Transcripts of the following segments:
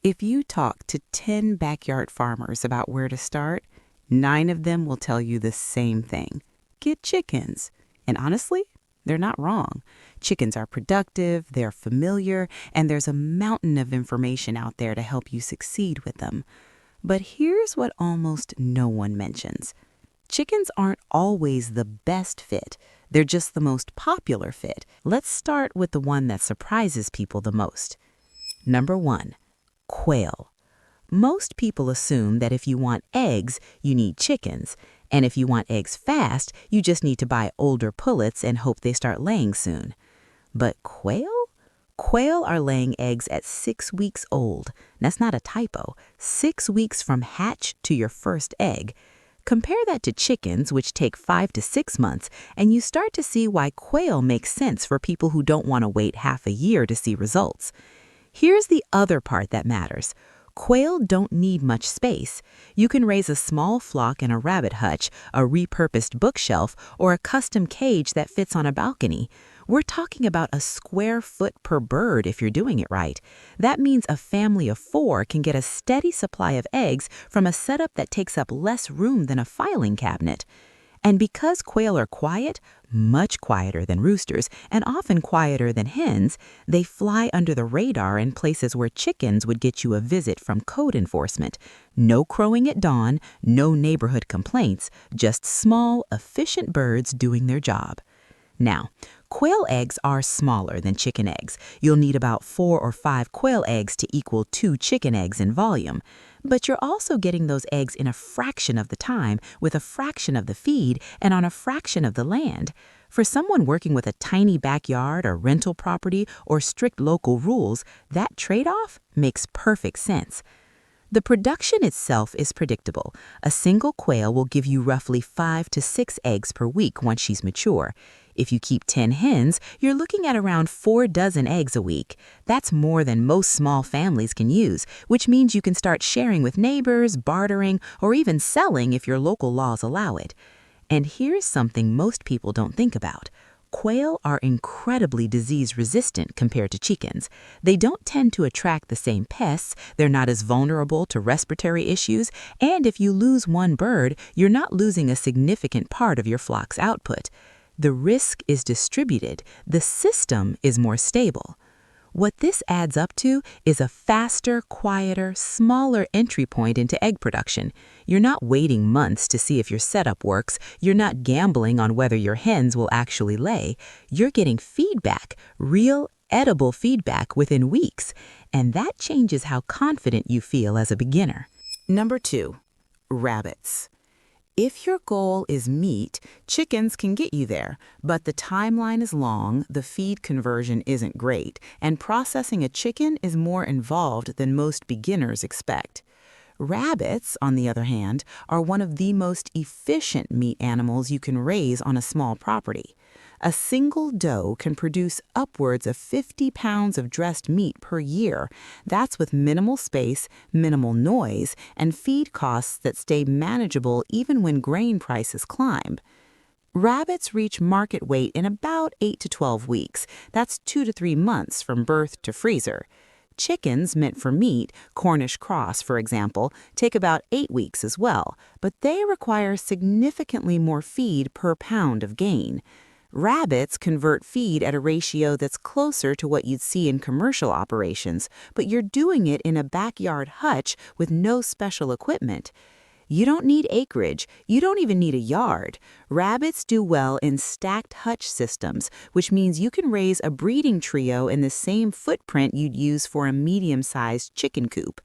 If you talk to 10 backyard farmers about where to start, 9 of them will tell you the same thing. Get chickens. And honestly, they're not wrong. Chickens are productive, they're familiar, and there's a mountain of information out there to help you succeed with them. But here's what almost no one mentions. Chickens aren't always the best fit. They're just the most popular fit. Let's start with the one that surprises people the most. Number 1, quail. Most people assume that if you want eggs, you need chickens. And if you want eggs fast, you just need to buy older pullets and hope they start laying soon. But quail? Quail are laying eggs at 6 weeks old. That's not a typo. 6 weeks from hatch to your first egg. Compare that to chickens, which take 5 to 6 months, and you start to see why quail makes sense for people who don't want to wait half a year to see results. Here's the other part that matters. Quail don't need much space. You can raise a small flock in a rabbit hutch, a repurposed bookshelf, or a custom cage that fits on a balcony. We're talking about a square foot per bird if you're doing it right. That means a family of 4 can get a steady supply of eggs from a setup that takes up less room than a filing cabinet. And because quail are quiet, much quieter than roosters, and often quieter than hens, they fly under the radar in places where chickens would get you a visit from code enforcement. No crowing at dawn, no neighborhood complaints, just small, efficient birds doing their job. Now, quail eggs are smaller than chicken eggs. You'll need about 4 or 5 quail eggs to equal 2 chicken eggs in volume. But you're also getting those eggs in a fraction of the time, with a fraction of the feed, and on a fraction of the land. For someone working with a tiny backyard or rental property or strict local rules, that trade-off makes perfect sense. The production itself is predictable. A single quail will give you roughly 5 to 6 eggs per week once she's mature. If you keep 10 hens, you're looking at around 4 dozen eggs a week. That's more than most small families can use, which means you can start sharing with neighbors, bartering, or even selling if your local laws allow it. And here's something most people don't think about. Quail are incredibly disease-resistant compared to chickens. They don't tend to attract the same pests, they're not as vulnerable to respiratory issues, and if you lose one bird, you're not losing a significant part of your flock's output. The risk is distributed, the system is more stable. What this adds up to is a faster, quieter, smaller entry point into egg production. You're not waiting months to see if your setup works. You're not gambling on whether your hens will actually lay. You're getting feedback, real, edible feedback within weeks. And that changes how confident you feel as a beginner. Number 2, rabbits. If your goal is meat, chickens can get you there, but the timeline is long, the feed conversion isn't great, and processing a chicken is more involved than most beginners expect. Rabbits, on the other hand, are one of the most efficient meat animals you can raise on a small property. A single doe can produce upwards of 50 pounds of dressed meat per year. That's with minimal space, minimal noise, and feed costs that stay manageable even when grain prices climb. Rabbits reach market weight in about 8 to 12 weeks. That's 2 to 3 months from birth to freezer. Chickens meant for meat, Cornish cross, for example, take about 8 weeks as well, but they require significantly more feed per pound of gain. Rabbits convert feed at a ratio that's closer to what you'd see in commercial operations, but you're doing it in a backyard hutch with no special equipment. You don't need acreage. You don't even need a yard. Rabbits do well in stacked hutch systems, which means you can raise a breeding trio in the same footprint you'd use for a medium-sized chicken coop.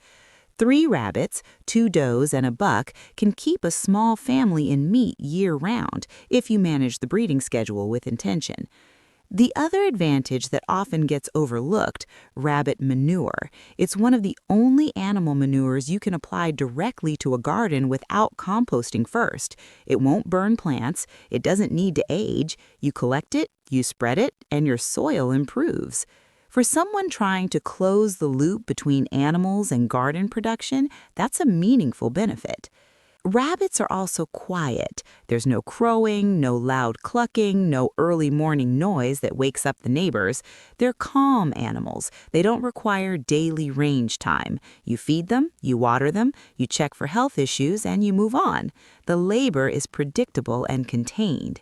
3 rabbits, 2 does, and a buck can keep a small family in meat year-round if you manage the breeding schedule with intention. The other advantage that often gets overlooked, rabbit manure. It's one of the only animal manures you can apply directly to a garden without composting first. It won't burn plants, it doesn't need to age. You collect it, you spread it, and your soil improves. For someone trying to close the loop between animals and garden production, that's a meaningful benefit. Rabbits are also quiet. There's no crowing, no loud clucking, no early morning noise that wakes up the neighbors. They're calm animals. They don't require daily range time. You feed them, you water them, you check for health issues, and you move on. The labor is predictable and contained.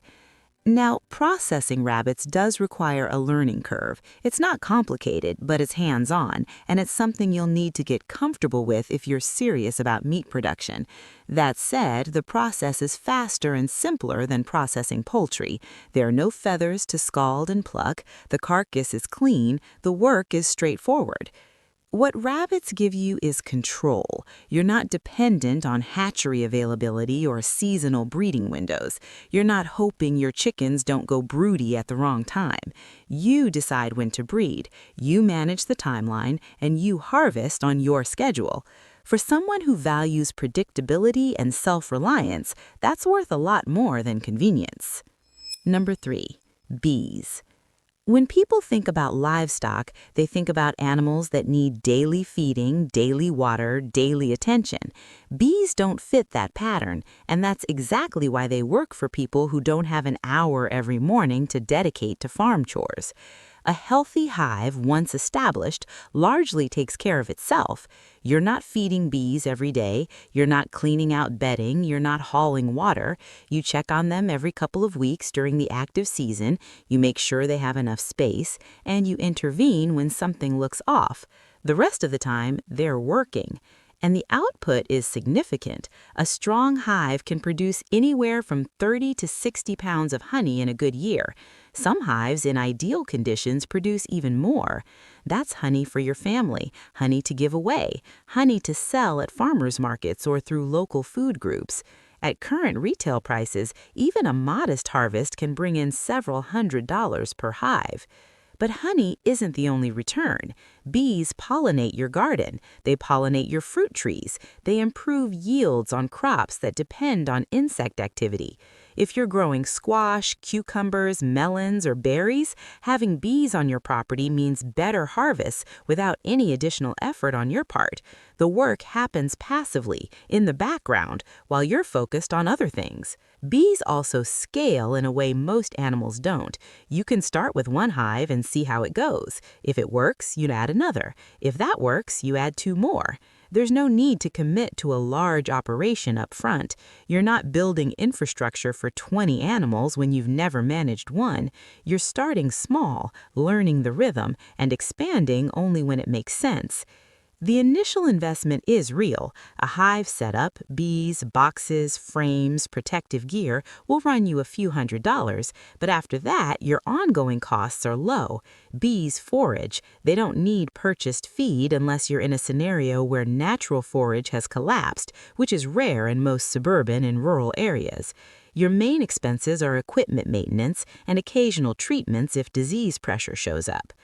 Now, processing rabbits does require a learning curve. It's not complicated, but it's hands-on, and it's something you'll need to get comfortable with if you're serious about meat production. That said, the process is faster and simpler than processing poultry. There are no feathers to scald and pluck, the carcass is clean, the work is straightforward. What rabbits give you is control. You're not dependent on hatchery availability or seasonal breeding windows. You're not hoping your chickens don't go broody at the wrong time. You decide when to breed, you manage the timeline, and you harvest on your schedule. For someone who values predictability and self-reliance, that's worth a lot more than convenience. Number 3, bees. When people think about livestock, they think about animals that need daily feeding, daily water, daily attention. Bees don't fit that pattern, and that's exactly why they work for people who don't have an hour every morning to dedicate to farm chores. A healthy hive, once established, largely takes care of itself. You're not feeding bees every day, you're not cleaning out bedding, you're not hauling water. You check on them every couple of weeks during the active season, you make sure they have enough space, and you intervene when something looks off. The rest of the time, they're working. And the output is significant. A strong hive can produce anywhere from 30 to 60 pounds of honey in a good year. Some hives, in ideal conditions, produce even more. That's honey for your family, honey to give away, honey to sell at farmers markets or through local food groups. At current retail prices, even a modest harvest can bring in several $100s per hive. But honey isn't the only return. Bees pollinate your garden. They pollinate your fruit trees. They improve yields on crops that depend on insect activity. If you're growing squash, cucumbers, melons, or berries, having bees on your property means better harvests without any additional effort on your part. The work happens passively, in the background, while you're focused on other things. Bees also scale in a way most animals don't. You can start with one hive and see how it goes. If it works, you add another. If that works, you add 2 more. There's no need to commit to a large operation up front. You're not building infrastructure for 20 animals when you've never managed one. You're starting small, learning the rhythm, and expanding only when it makes sense. The initial investment is real. A hive setup, bees, boxes, frames, protective gear will run you a few $100s, but after that, your ongoing costs are low. Bees forage. They don't need purchased feed unless you're in a scenario where natural forage has collapsed, which is rare in most suburban and rural areas. Your main expenses are equipment maintenance and occasional treatments if disease pressure shows up.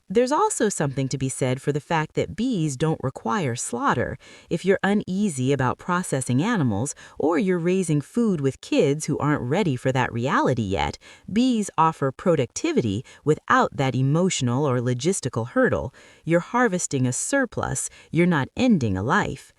There's also something to be said for the fact that bees don't require slaughter. If you're uneasy about processing animals, or you're raising food with kids who aren't ready for that reality yet, bees offer productivity without that emotional or logistical hurdle. You're harvesting a surplus, you're not ending a life.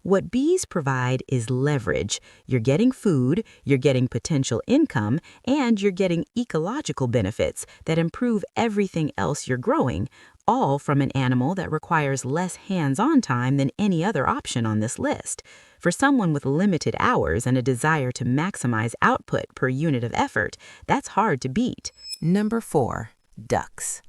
What bees provide is leverage. You're getting food, you're getting potential income, and you're getting ecological benefits that improve everything else you're growing, all from an animal that requires less hands-on time than any other option on this list. For someone with limited hours and a desire to maximize output per unit of effort, that's hard to beat. Number 4, ducks.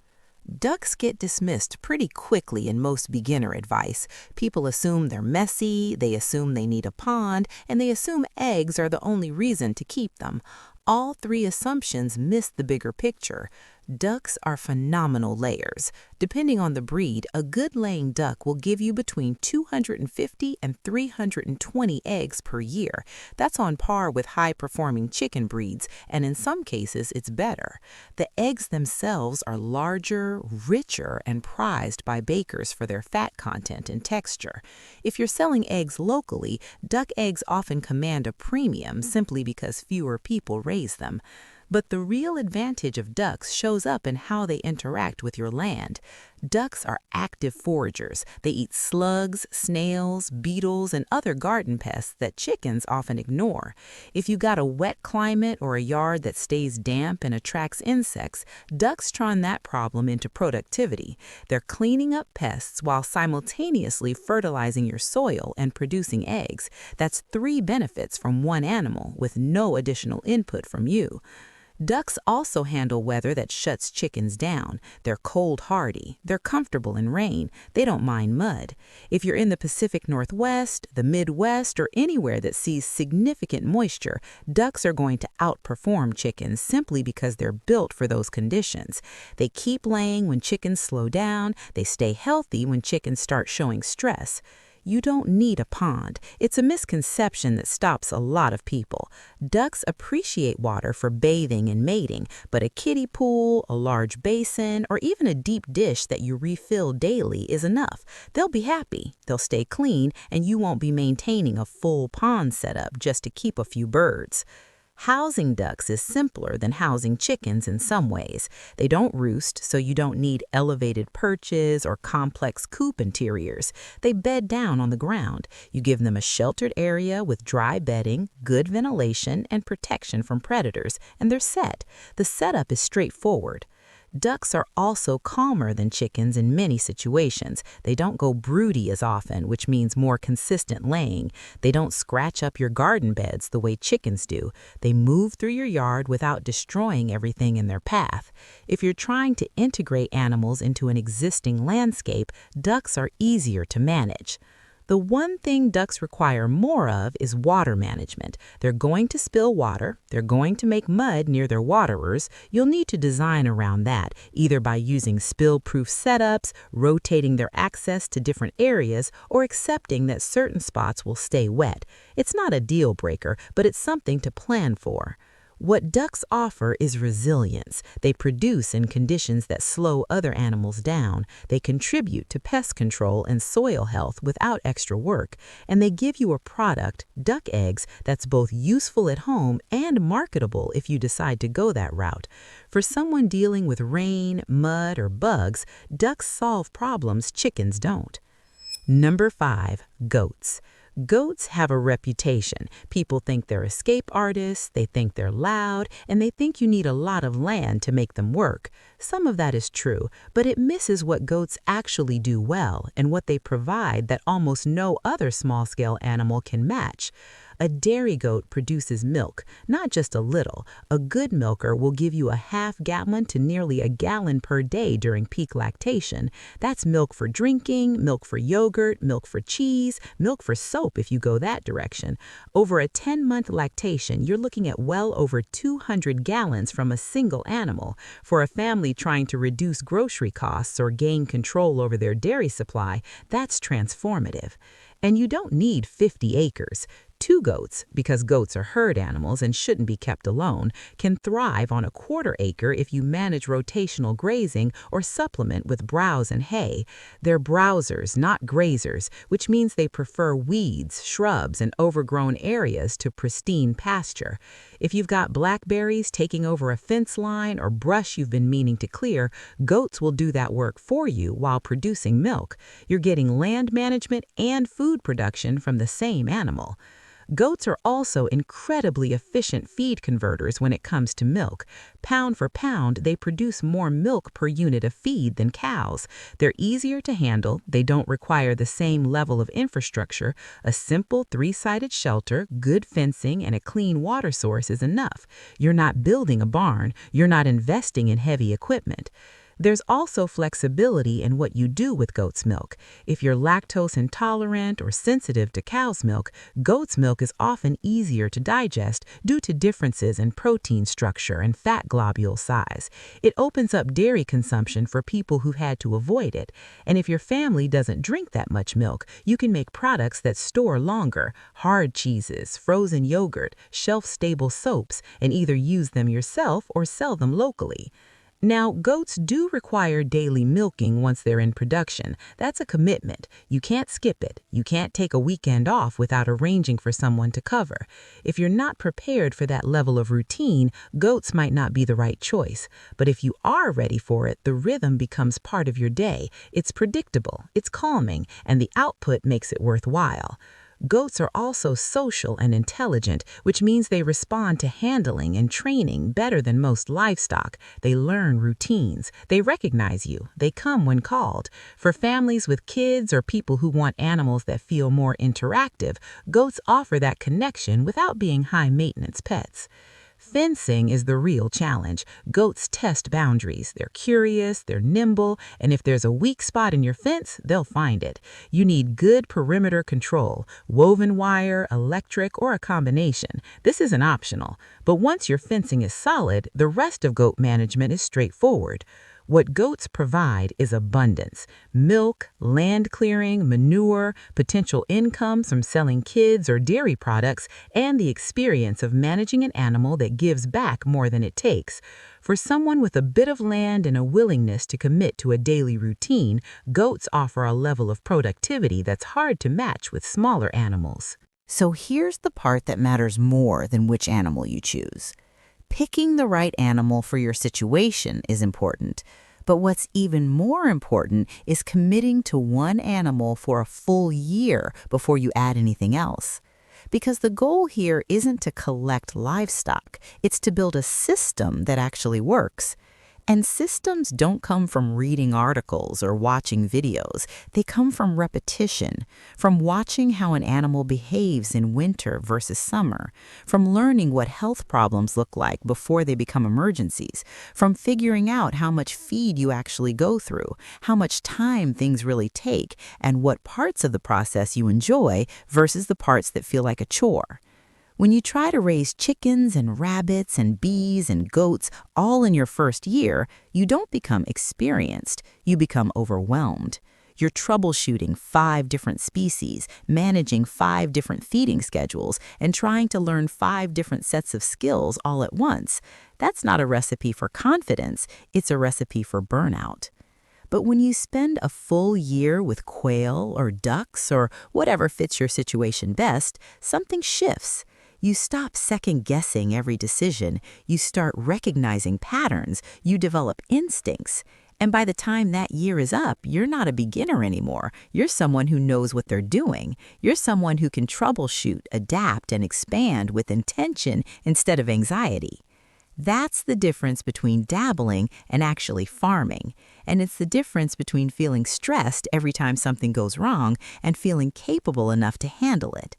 Ducks get dismissed pretty quickly in most beginner advice. People assume they're messy, they assume they need a pond, and they assume eggs are the only reason to keep them. All 3 assumptions miss the bigger picture. Ducks are phenomenal layers. Depending on the breed, a good laying duck will give you between 250 and 320 eggs per year. That's on par with high-performing chicken breeds, and in some cases, it's better. The eggs themselves are larger, richer, and prized by bakers for their fat content and texture. If you're selling eggs locally, duck eggs often command a premium simply because fewer people raise them. But the real advantage of ducks shows up in how they interact with your land. Ducks are active foragers. They eat slugs, snails, beetles, and other garden pests that chickens often ignore. If you got a wet climate or a yard that stays damp and attracts insects, ducks turn that problem into productivity. They're cleaning up pests while simultaneously fertilizing your soil and producing eggs. That's three benefits from one animal with no additional input from you. Ducks also handle weather that shuts chickens down. They're cold hardy. They're comfortable in rain. They don't mind mud. If you're in the Pacific Northwest, the Midwest, or anywhere that sees significant moisture, ducks are going to outperform chickens simply because they're built for those conditions. They keep laying when chickens slow down. They stay healthy when chickens start showing stress. You don't need a pond. It's a misconception that stops a lot of people. Ducks appreciate water for bathing and mating, but a kiddie pool, a large basin, or even a deep dish that you refill daily is enough. They'll be happy, they'll stay clean, and you won't be maintaining a full pond setup just to keep a few birds. Housing ducks is simpler than housing chickens in some ways. They don't roost, so you don't need elevated perches or complex coop interiors. They bed down on the ground. You give them a sheltered area with dry bedding, good ventilation, and protection from predators, and they're set. The setup is straightforward. Ducks are also calmer than chickens in many situations. They don't go broody as often, which means more consistent laying. They don't scratch up your garden beds the way chickens do. They move through your yard without destroying everything in their path. If you're trying to integrate animals into an existing landscape, ducks are easier to manage. The one thing ducks require more of is water management. They're going to spill water. They're going to make mud near their waterers. You'll need to design around that, either by using spill-proof setups, rotating their access to different areas, or accepting that certain spots will stay wet. It's not a deal breaker, but it's something to plan for. What ducks offer is resilience. They produce in conditions that slow other animals down. They contribute to pest control and soil health without extra work. And they give you a product, duck eggs, that's both useful at home and marketable if you decide to go that route. For someone dealing with rain, mud, or bugs, ducks solve problems chickens don't. Number 5, goats. Goats have a reputation. People think they're escape artists, they think they're loud, and they think you need a lot of land to make them work. Some of that is true, but it misses what goats actually do well and what they provide that almost no other small-scale animal can match. A dairy goat produces milk, not just a little. A good milker will give you a half-gallon to nearly a gallon per day during peak lactation. That's milk for drinking, milk for yogurt, milk for cheese, milk for soap if you go that direction. Over a 10-month lactation, you're looking at well over 200 gallons from a single animal. For a family trying to reduce grocery costs or gain control over their dairy supply, that's transformative. And you don't need 50 acres. 2 goats, because goats are herd animals and shouldn't be kept alone, can thrive on a quarter acre if you manage rotational grazing or supplement with browse and hay. They're browsers, not grazers, which means they prefer weeds, shrubs, and overgrown areas to pristine pasture. If you've got blackberries taking over a fence line or brush you've been meaning to clear, goats will do that work for you while producing milk. You're getting land management and food production from the same animal. Goats are also incredibly efficient feed converters when it comes to milk. Pound for pound, they produce more milk per unit of feed than cows. They're easier to handle, they don't require the same level of infrastructure. A simple 3-sided shelter, good fencing, and a clean water source is enough. You're not building a barn, you're not investing in heavy equipment. There's also flexibility in what you do with goat's milk. If you're lactose intolerant or sensitive to cow's milk, goat's milk is often easier to digest due to differences in protein structure and fat globule size. It opens up dairy consumption for people who've had to avoid it. And if your family doesn't drink that much milk, you can make products that store longer, hard cheeses, frozen yogurt, shelf-stable soaps, and either use them yourself or sell them locally. Now, goats do require daily milking once they're in production. That's a commitment. You can't skip it. You can't take a weekend off without arranging for someone to cover. If you're not prepared for that level of routine, goats might not be the right choice. But if you are ready for it, the rhythm becomes part of your day. It's predictable, it's calming, and the output makes it worthwhile. Goats are also social and intelligent, which means they respond to handling and training better than most livestock. They learn routines. They recognize you. They come when called. For families with kids or people who want animals that feel more interactive, goats offer that connection without being high-maintenance pets. Fencing is the real challenge. Goats test boundaries. They're curious, they're nimble, and if there's a weak spot in your fence, they'll find it. You need good perimeter control, woven wire, electric, or a combination. This isn't optional. But once your fencing is solid, the rest of goat management is straightforward. What goats provide is abundance: milk, land clearing, manure, potential incomes from selling kids or dairy products, and the experience of managing an animal that gives back more than it takes. For someone with a bit of land and a willingness to commit to a daily routine, goats offer a level of productivity that's hard to match with smaller animals. So here's the part that matters more than which animal you choose. Picking the right animal for your situation is important, but what's even more important is committing to one animal for a full year before you add anything else. Because the goal here isn't to collect livestock, it's to build a system that actually works. And systems don't come from reading articles or watching videos. They come from repetition, from watching how an animal behaves in winter versus summer, from learning what health problems look like before they become emergencies, from figuring out how much feed you actually go through, how much time things really take, and what parts of the process you enjoy versus the parts that feel like a chore. When you try to raise chickens and rabbits and bees and goats all in your first year, you don't become experienced, you become overwhelmed. You're troubleshooting 5 different species, managing 5 different feeding schedules, and trying to learn 5 different sets of skills all at once. That's not a recipe for confidence, it's a recipe for burnout. But when you spend a full year with quail or ducks or whatever fits your situation best, something shifts. You stop second-guessing every decision, you start recognizing patterns, you develop instincts. And by the time that year is up, you're not a beginner anymore. You're someone who knows what they're doing. You're someone who can troubleshoot, adapt, and expand with intention instead of anxiety. That's the difference between dabbling and actually farming. And it's the difference between feeling stressed every time something goes wrong and feeling capable enough to handle it.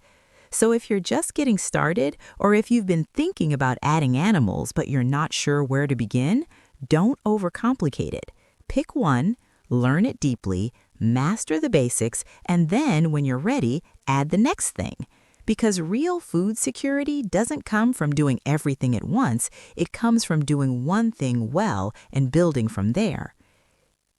So if you're just getting started, or if you've been thinking about adding animals but you're not sure where to begin, don't overcomplicate it. Pick one, learn it deeply, master the basics, and then when you're ready, add the next thing. Because real food security doesn't come from doing everything at once, it comes from doing one thing well and building from there.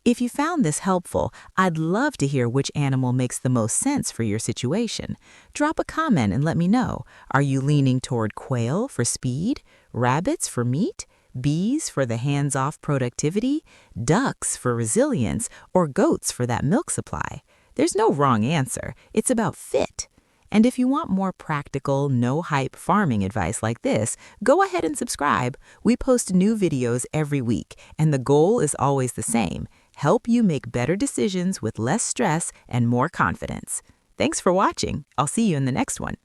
If you found this helpful, I'd love to hear which animal makes the most sense for your situation. Drop a comment and let me know. Are you leaning toward quail for speed, rabbits for meat, bees for the hands-off productivity, ducks for resilience, or goats for that milk supply? There's no wrong answer. It's about fit. And if you want more practical, no-hype farming advice like this, go ahead and subscribe. We post new videos every week, and the goal is always the same: help you make better decisions with less stress and more confidence. Thanks for watching. I'll see you in the next one.